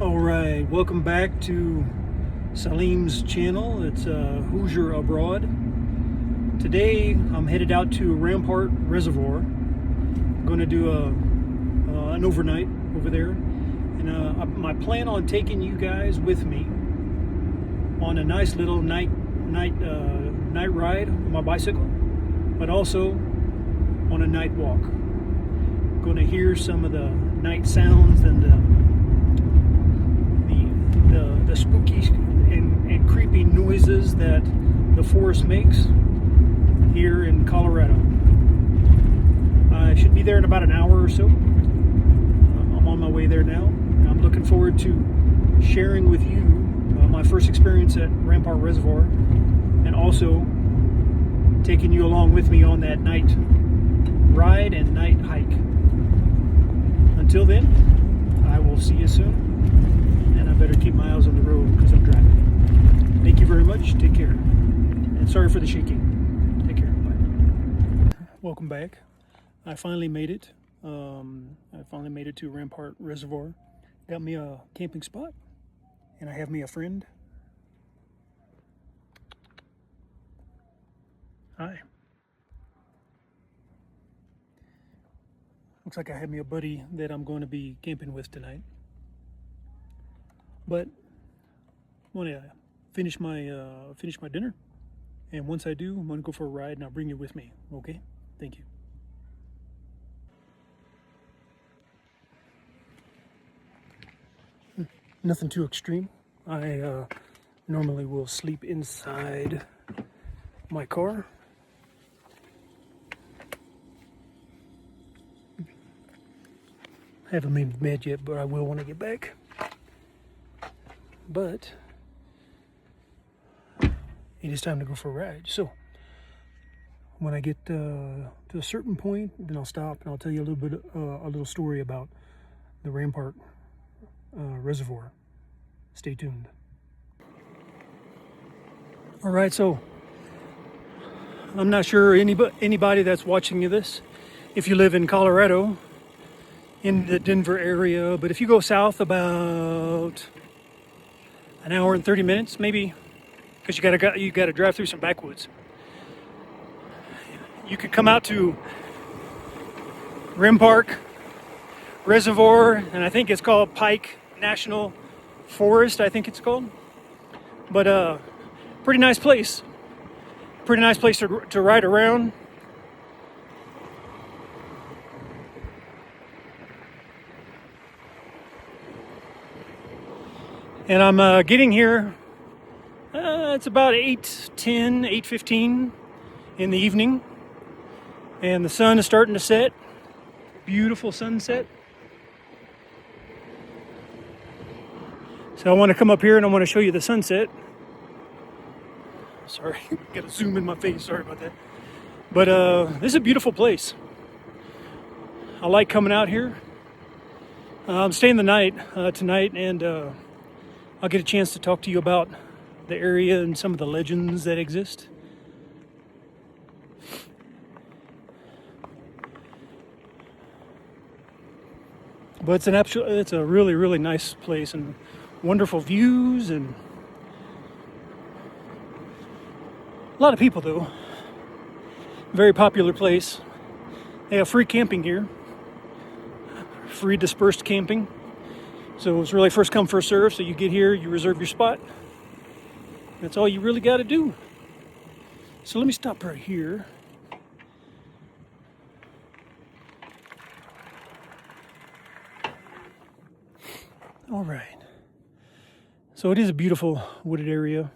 All right, welcome back to Salim's channel. It's Hoosier Abroad. Today I'm headed out to Rampart Reservoir. I'm going to do an overnight over there, and I plan on taking you guys with me on a nice little night ride on my bicycle, but also on a night walk. Going to hear some of the night sounds and the spooky and creepy noises that the forest makes here in Colorado. I should be there in about an hour or so. I'm on my way there now. I'm looking forward to sharing with you my first experience at Rampart Reservoir, and also taking you along with me on that night ride and night hike. Until then, I will see you soon. And I better keep my eyes on the road because I'm driving. Thank you very much. Take care. And sorry for the shaking. Take care. Bye. Welcome back. I finally made it. To Rampart Reservoir. Got me a camping spot. And I have me a friend. Hi. Looks like I have me a buddy that I'm going to be camping with tonight. But I want to finish my dinner, and once I do, I'm going to go for a ride, and I'll bring you with me. Okay? Thank you. Nothing too extreme. I normally will sleep inside my car. I haven't made bed yet, but I will when I get back. But it is time to go for a ride. So when I get to a certain point, then I'll stop and I'll tell you a little story about the Rampart Reservoir. Stay tuned. All right, so I'm not sure anybody that's watching this, if you live in Colorado, in the Denver area, but if you go south about an hour and 30 minutes, maybe, because you gotta drive through some backwoods. You could come out to Rampart Reservoir, and I think it's called Pike National Forest. I think it's called, but pretty nice place. Pretty nice place to ride around. And I'm getting here, it's about 8:10, 8:15 in the evening. And the sun is starting to set. Beautiful sunset. So I want to come up here and I want to show you the sunset. Sorry, got to zoom in my face, sorry about that. But this is a beautiful place. I like coming out here. I'm staying the night tonight, and I'll get a chance to talk to you about the area and some of the legends that exist. But it's a really, really nice place, and wonderful views, and a lot of people though. Very popular place. They have free camping here. Free dispersed camping. So it's really first come, first serve. So you get here, you reserve your spot. That's all you really got to do. So let me stop right here. All right. So it is a beautiful wooded area.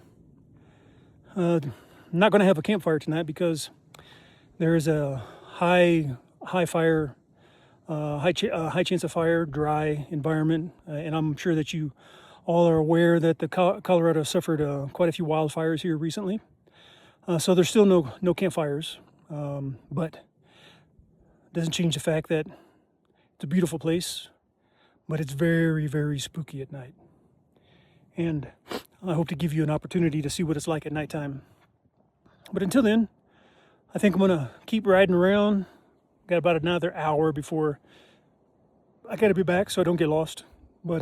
I'm not going to have a campfire tonight because there is a high chance of fire, dry environment, and I'm sure that you all are aware that the Colorado suffered quite a few wildfires here recently. So there's still no campfires, but it doesn't change the fact that it's a beautiful place, but it's very, very spooky at night. And I hope to give you an opportunity to see what it's like at nighttime. But until then, I think I'm gonna keep riding around. Got about another hour before I gotta be back so I don't get lost. But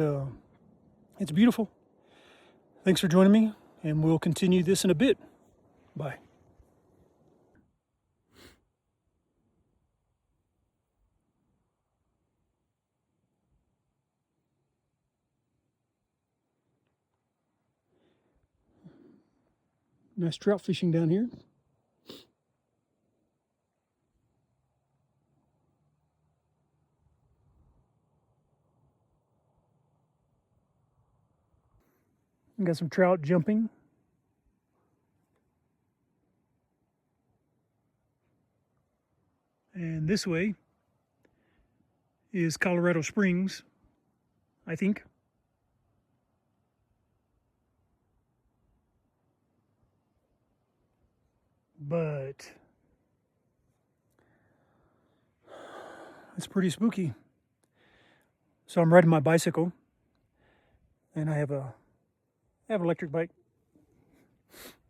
It's beautiful. Thanks for joining me, and we'll continue this in a bit. Bye. Nice trout fishing down here. Got some trout jumping. And this way is Colorado Springs, I think. But it's pretty spooky. So I'm riding my bicycle, and I have an electric bike.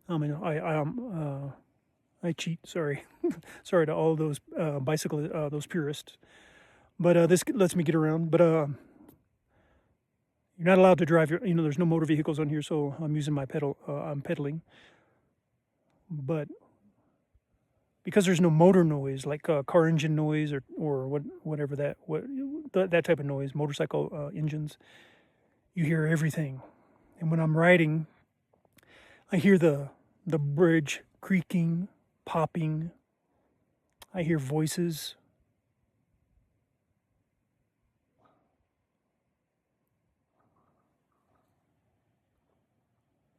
I cheat. Sorry, sorry to all those those purists. But this lets me get around. But you're not allowed to drive your. There's no motor vehicles on here, so I'm using my pedal. I'm pedaling. But because there's no motor noise like car engine noise or whatever that type of noise, motorcycle engines, you hear everything. And when I'm riding, I hear the bridge creaking, popping. I hear voices.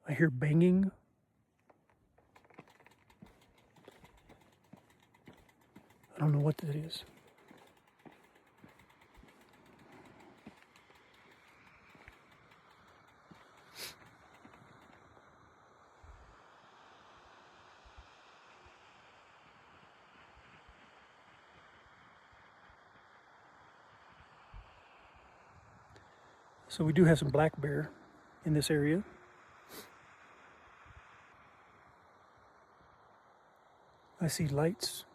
I hear banging. I don't know what that is. So we do have some black bear in this area. I see lights.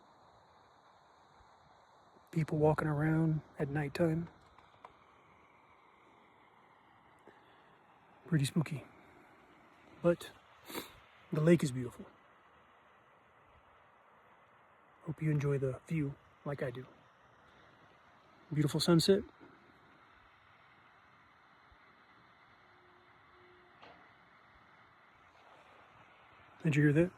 People walking around at nighttime. Pretty spooky. But the lake is beautiful. Hope you enjoy the view like I do. Beautiful sunset. Did you hear that?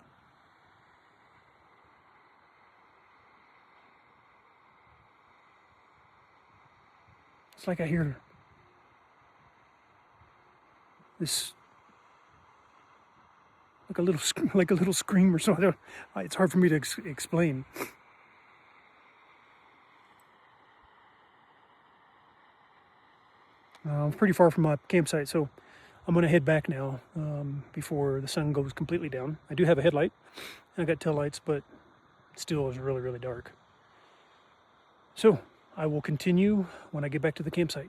It's like I hear this, like a little scream or something. It's hard for me to explain. I'm pretty far from my campsite, so I'm going to head back now before the sun goes completely down. I do have a headlight. I got tail lights, but it still is really, really dark. So I will continue when I get back to the campsite.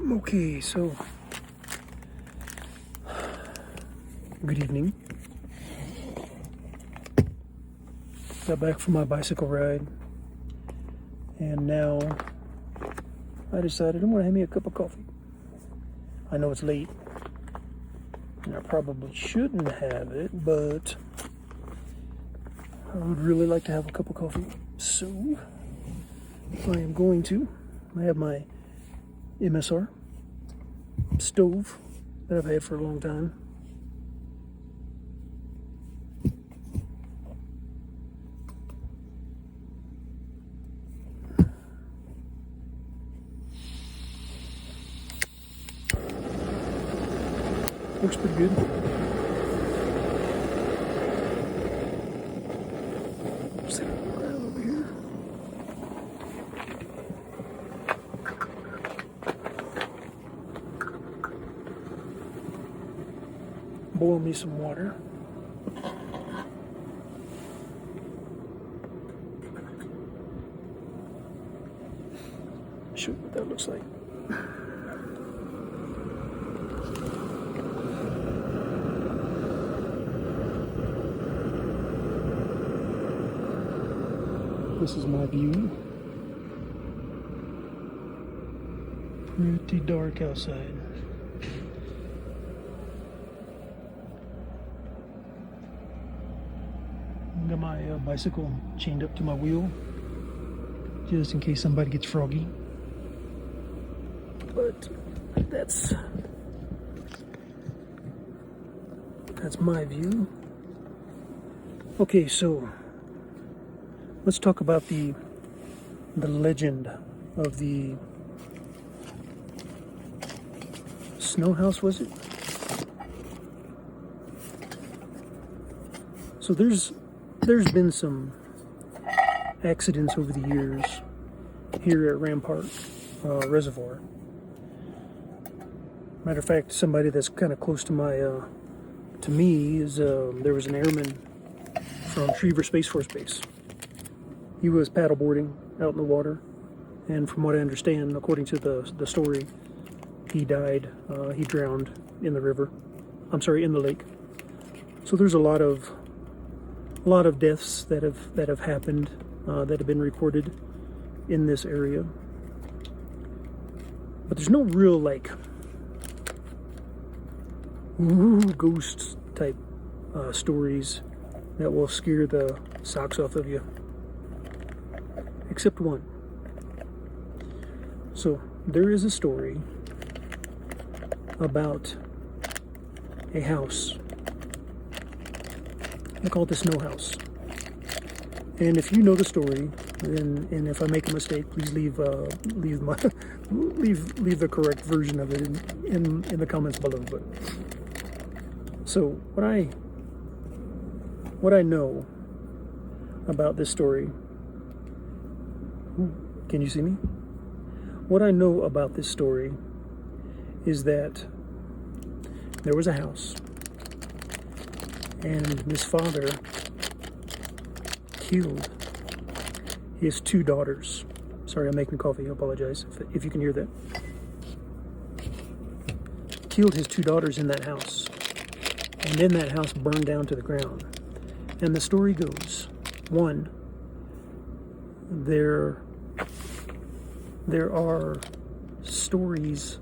Okay, so good evening. Got back from my bicycle ride, and now I decided I'm going to have me a cup of coffee. I know it's late, and I probably shouldn't have it, but I would really like to have a cup of coffee. So I am going to. I have my MSR stove that I've had for a long time. Looks pretty good. Just gonna go around over here. Boil me some water. Show you what that looks like. This is my view. Pretty dark outside. Got my bicycle chained up to my wheel, just in case somebody gets froggy. But that's my view. Okay, so let's talk about the legend of the snow house, was it? So there's been some accidents over the years here at Rampart Reservoir. Matter of fact, somebody that's kind of close to me is there was an airman from Schriever Space Force Base. He was paddleboarding out in the water, and from what I understand, according to the story, he died. He drowned in the river. I'm sorry, in the lake. So there's a lot of deaths that have happened that have been recorded in this area, but there's no real like ghost type stories that will scare the socks off of you, except one. So there is a story about a house. I call it the snow house. And if you know the story, and if I make a mistake, please leave the correct version of it in the comments below. But so what I know about this story, can you see me? What I know about this story is that there was a house, and this father killed his two daughters. Sorry, I'm making coffee. I apologize if you can hear that. Killed his two daughters in that house, and then that house burned down to the ground. And the story goes, one, there are stories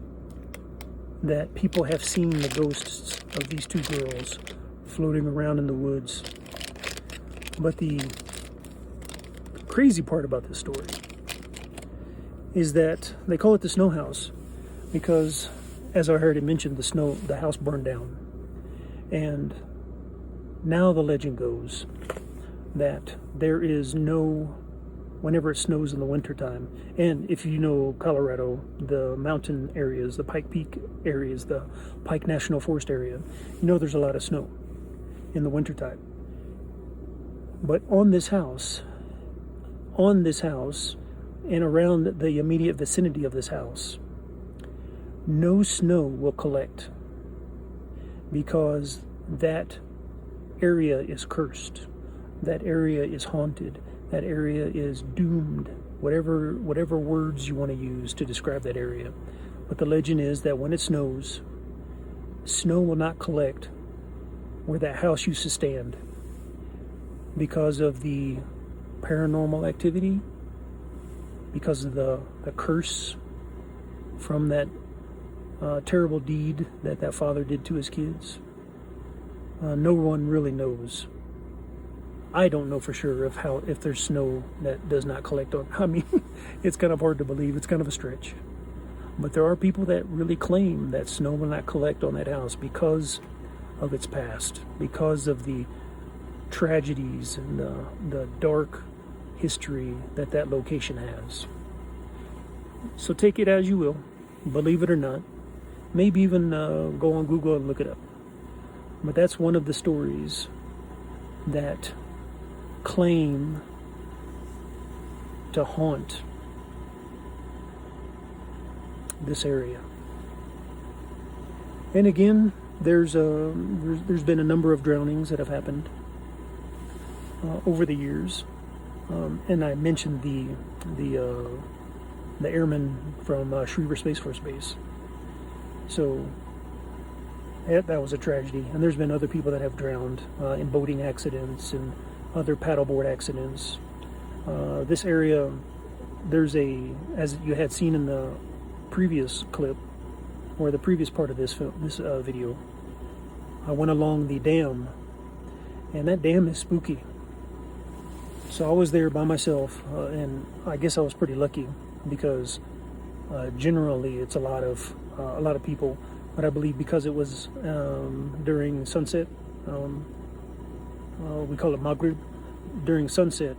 that people have seen the ghosts of these two girls floating around in the woods. But the crazy part about this story is that they call it the snow house because, as I heard it mentioned, the house burned down. And now the legend goes that there is no, whenever it snows in the wintertime, and if you know Colorado, the mountain areas, the Pike Peak areas, the Pike National Forest area, you know there's a lot of snow in the wintertime. But on this house, and around the immediate vicinity of this house, no snow will collect because that area is cursed. That area is haunted. That area is doomed. Whatever words you want to use to describe that area. But the legend is that when it snows, snow will not collect where that house used to stand because of the paranormal activity, because of the curse from that terrible deed that father did to his kids. No one really knows. I don't know for sure if there's snow that does not collect on. I mean, it's kind of hard to believe. It's kind of a stretch. But there are people that really claim that snow will not collect on that house because of its past, because of the tragedies and the dark history that location has. So take it as you will, believe it or not. Maybe even go on Google and look it up. But that's one of the stories that claim to haunt this area. And again, there's been a number of drownings that have happened over the years, and I mentioned the airman from Schriever Space Force Base. So that was a tragedy, and there's been other people that have drowned in boating accidents and other paddleboard accidents. This area, as you had seen in previous clip, or the previous part of this video, I went along the dam, and that dam is spooky. So I was there by myself, and I guess I was pretty lucky because generally it's a lot of people, but I believe because it was during sunset, we call it Maghrib, during sunset,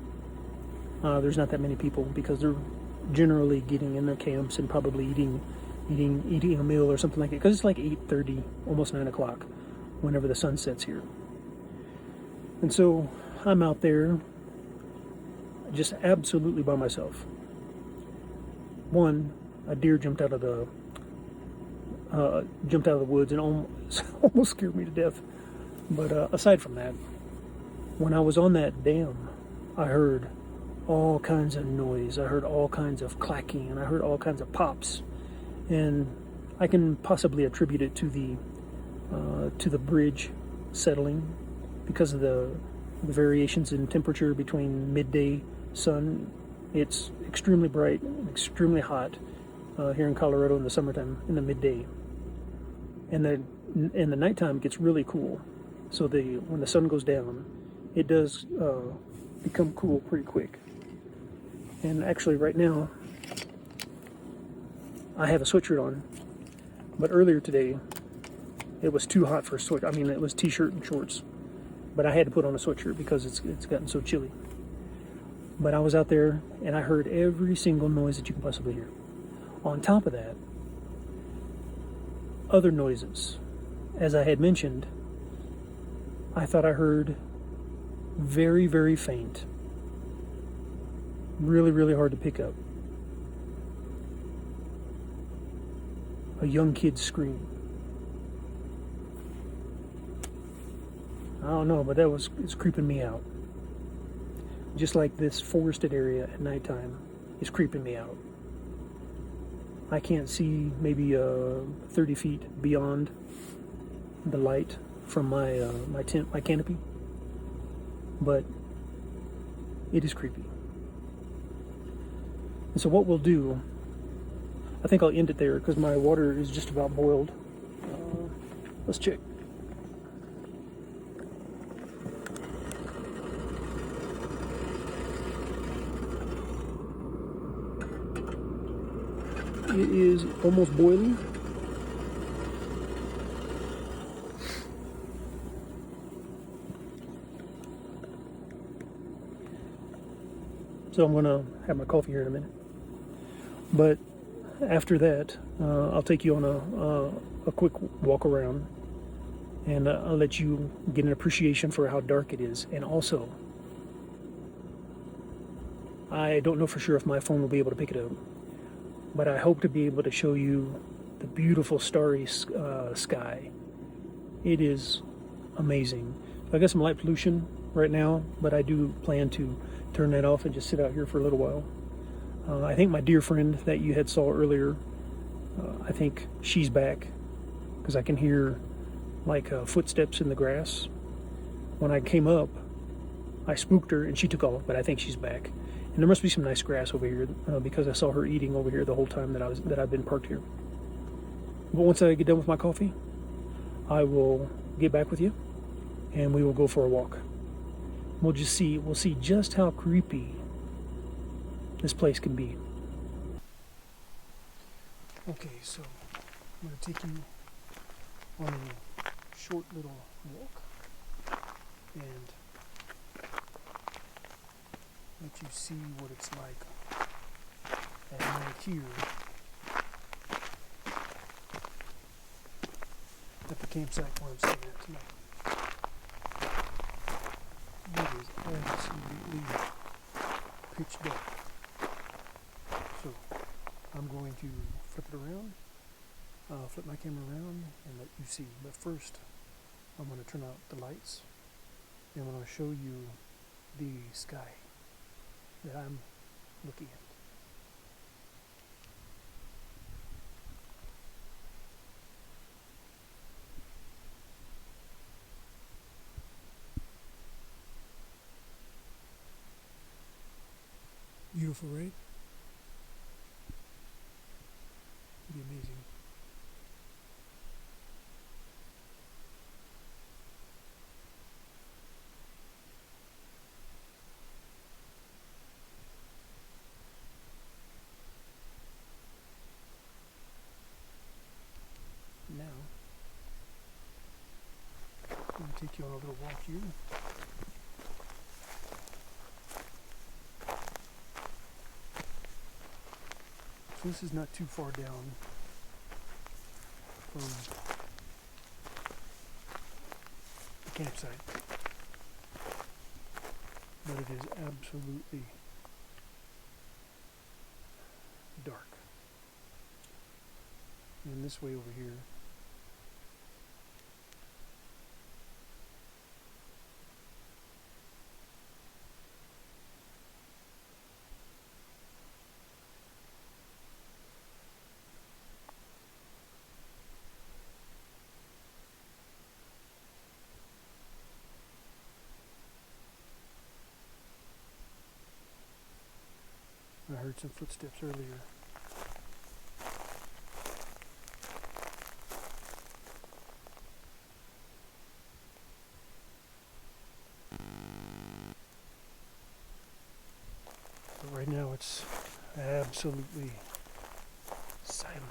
there's not that many people because they're generally getting in their camps and probably eating a meal or something like that, because it's like 8:30, almost 9 o'clock whenever the sun sets here. And so I'm out there just absolutely by myself. One, a deer jumped out of the woods and almost scared me to death. But aside from that, when I was on that dam, I heard all kinds of noise. I heard all kinds of clacking, and I heard all kinds of pops. And I can possibly attribute it to the bridge settling because of the variations in temperature between midday sun. It's extremely bright, extremely hot here in Colorado in the summertime, in the midday, and the nighttime gets really cool. So when the sun goes down, it does become cool pretty quick. And actually, right now, I have a sweatshirt on, but earlier today, it was too hot for a sweatshirt. I mean, it was t-shirt and shorts, but I had to put on a sweatshirt because it's gotten so chilly. But I was out there, and I heard every single noise that you can possibly hear. On top of that, other noises. As I had mentioned, I thought I heard very, very faint, really, really hard to pick up, a young kid scream. I don't know, but it's creeping me out. Just like this forested area at nighttime is creeping me out. I can't see maybe 30 feet beyond the light from my tent, my canopy, but it is creepy. And so what we'll do, I think I'll end it there because my water is just about boiled. Let's check. It is almost boiling. So I'm gonna have my coffee here in a minute. But after that, I'll take you on a quick walk around, and I'll let you get an appreciation for how dark it is. And also, I don't know for sure if my phone will be able to pick it up, but I hope to be able to show you the beautiful starry sky. It is amazing. I got some light pollution right now, but I do plan to turn that off and just sit out here for a little while. I think my dear friend that you had saw earlier, I think she's back because I can hear like footsteps in the grass. When I came up, I spooked her and she took off, but I think she's back. And there must be some nice grass over here because I saw her eating over here the whole time that I've been parked here. But once I get done with my coffee, I will get back with you and we will go for a walk. We'll see just how creepy this place can be. Okay, so I'm going to take you on a short little walk and let you see what it's like at night here at the campsite where I'm staying at tonight. It is absolutely pitch dark. So I'm going to flip it around, flip my camera around and let you see. But first, I'm going to turn out the lights and I'm going to show you the sky that I'm looking at. Beautiful, right? take you on a little walk here. So this is not too far down from the campsite, but it is absolutely dark. And this way over here, I heard some footsteps earlier. But right now it's absolutely silent.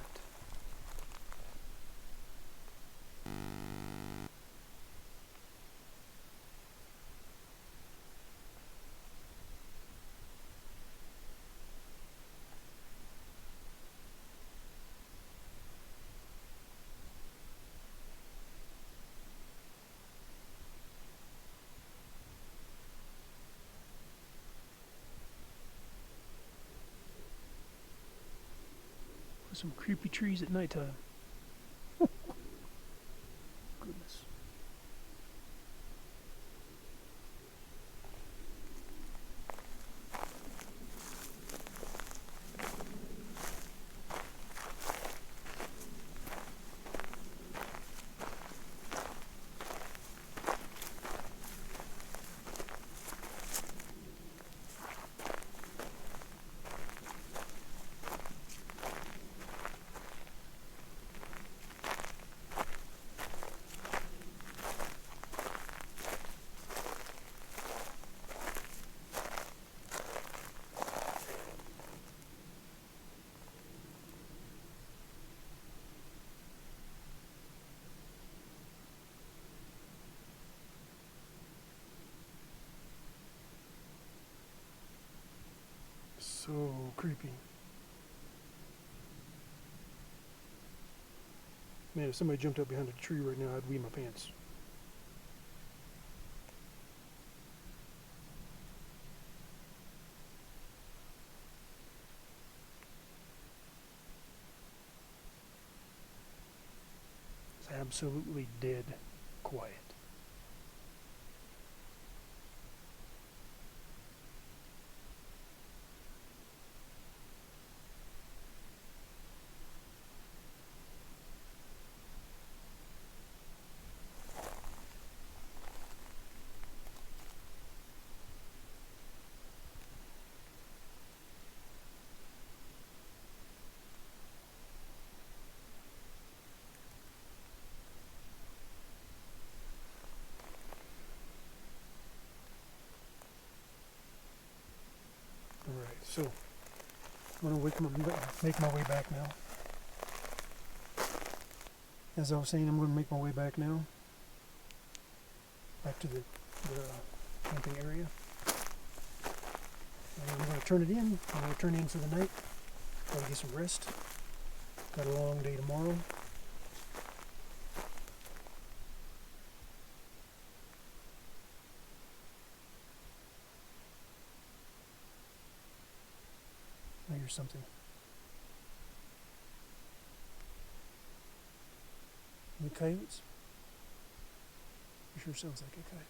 Some creepy trees at nighttime. Goodness. So creepy. Man, if somebody jumped up behind a tree right now, I'd wee my pants. It's absolutely dead quiet. Alright, so I'm going to make my way back now. As I was saying, I'm going to make my way back now. Back to the camping area. And I'm going to turn it in. I'm going to turn it in for the night. Try to get some rest. Got a long day tomorrow. I hear something. The coyotes? It sure sounds like a coyote.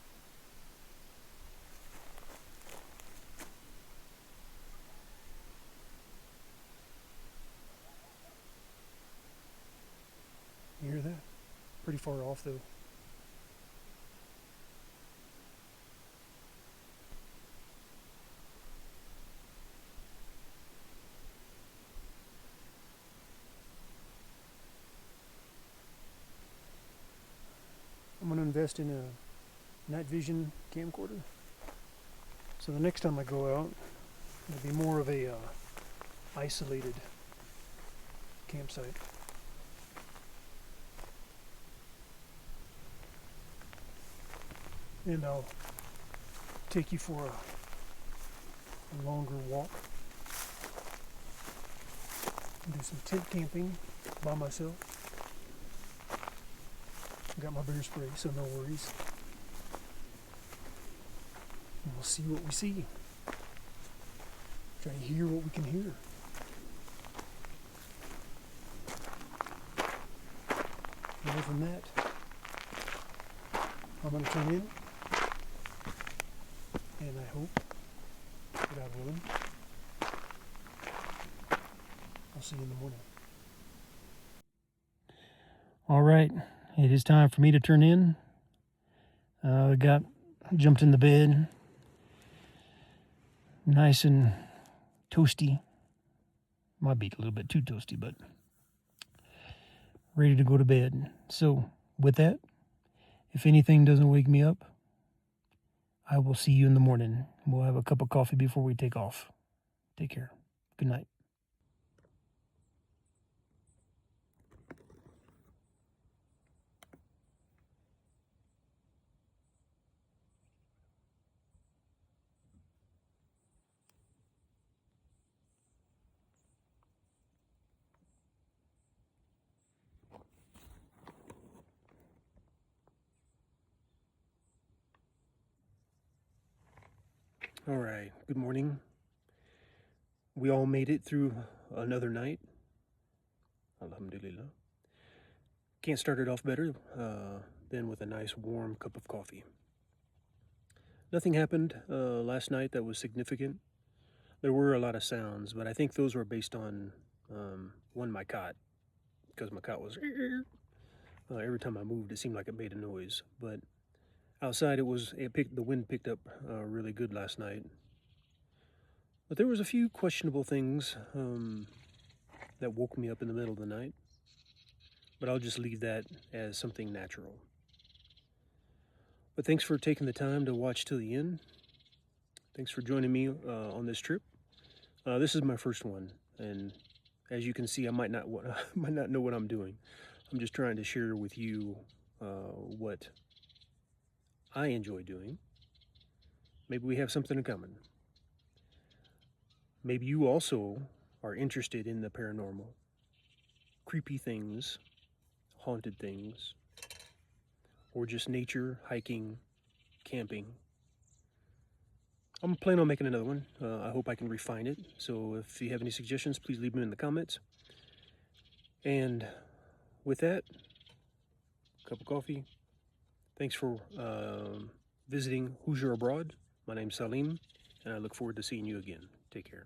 You hear that? Pretty far off though. I'm going to invest in a night vision camcorder. So the next time I go out, it'll be more of a isolated campsite. and I'll take you for a longer walk. Do some tent camping by myself. Got my bear spray, so no worries. And we'll see what we see. Try to hear what we can hear. Other than that, I'm going to turn in, and I hope, God willing, I'll see you in the morning. All right, it is time for me to turn in. Jumped in the bed, nice and toasty. Might be a little bit too toasty, but ready to go to bed. So with that, if anything doesn't wake me up, I will see you in the morning. We'll have a cup of coffee before we take off. Take care. Good night. All right, good morning. We all made it through another night. Alhamdulillah. Can't start it off better than with a nice warm cup of coffee. Nothing happened last night that was significant. There were a lot of sounds, but I think those were based on my cot, because my cot was every time I moved, it seemed like it made a noise. But outside, the wind picked up really good last night. But there was a few questionable things that woke me up in the middle of the night. But I'll just leave that as something natural. But thanks for taking the time to watch till the end. Thanks for joining me on this trip. This is my first one, and as you can see, I might not know what I'm doing. I'm just trying to share with you what I enjoy doing. Maybe we have something in common. Maybe you also are interested in the paranormal, creepy things, haunted things, or just nature, hiking, camping. I'm planning on making another one. I hope I can refine it. So if you have any suggestions, please leave them in the comments. And with that, cup of coffee. Thanks for visiting Hoosier Abroad. My name's Salim, and I look forward to seeing you again. Take care.